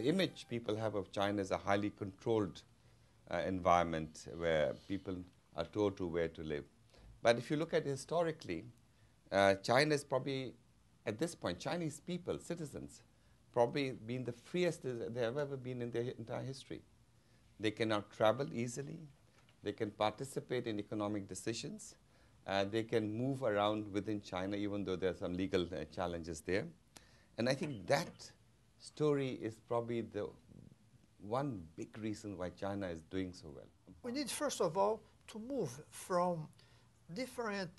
the image people have of China is a highly controlled environment where people are told to where to live. But if you look at it historically, China is probably, at this point, Chinese people, citizens, probably been the freest they have ever been in their entire history. They can now travel easily. They can participate in economic decisions. They can move around within China, even though there are some legal challenges there. And I think that story is probably the one big reason why China is doing so well. We need, first of all, to move from different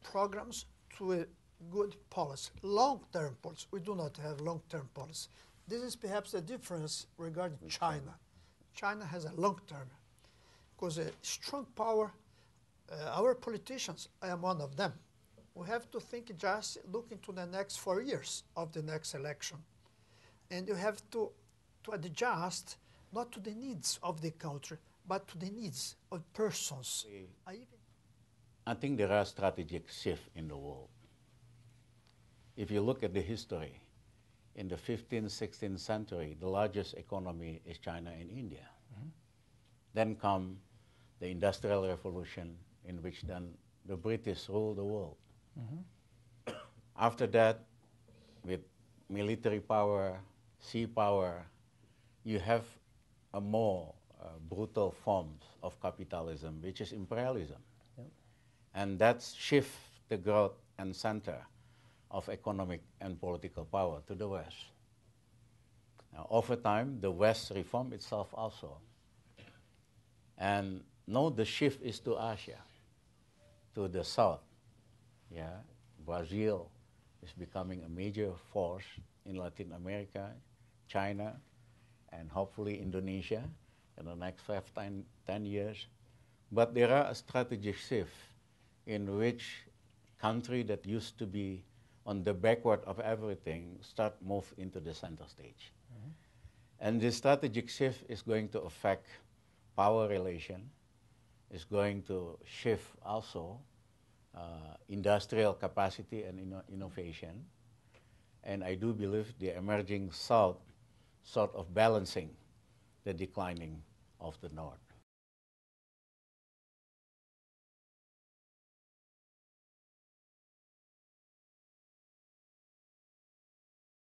programs to a good policy, long-term policy. We do not have long-term policy. This is perhaps the difference regarding China. China has a long-term, because a strong power, our politicians, I am one of them, we have to think just looking to the next 4 years of the next election. And you have to adjust not to the needs of the country, but to the needs of persons. I think there are strategic shifts in the world. If you look at the history, in the 15th, 16th century, the largest economy is China and India. Then come the Industrial Revolution, in which then the British ruled the world. After that, with military power, sea power, you have a more brutal forms of capitalism, which is imperialism. And that shifts the growth and center of economic and political power to the West. Now, over time, the West reformed itself also. And now the shift is to Asia, to the South. Brazil is becoming a major force in Latin America, China, and hopefully Indonesia in the next 10 years. But there are a strategic shift in which country that used to be on the backward of everything start move into the center stage. And this strategic shift is going to affect power relation, is going to shift also industrial capacity and innovation. And I do believe the emerging South sort of balancing the declining of the North.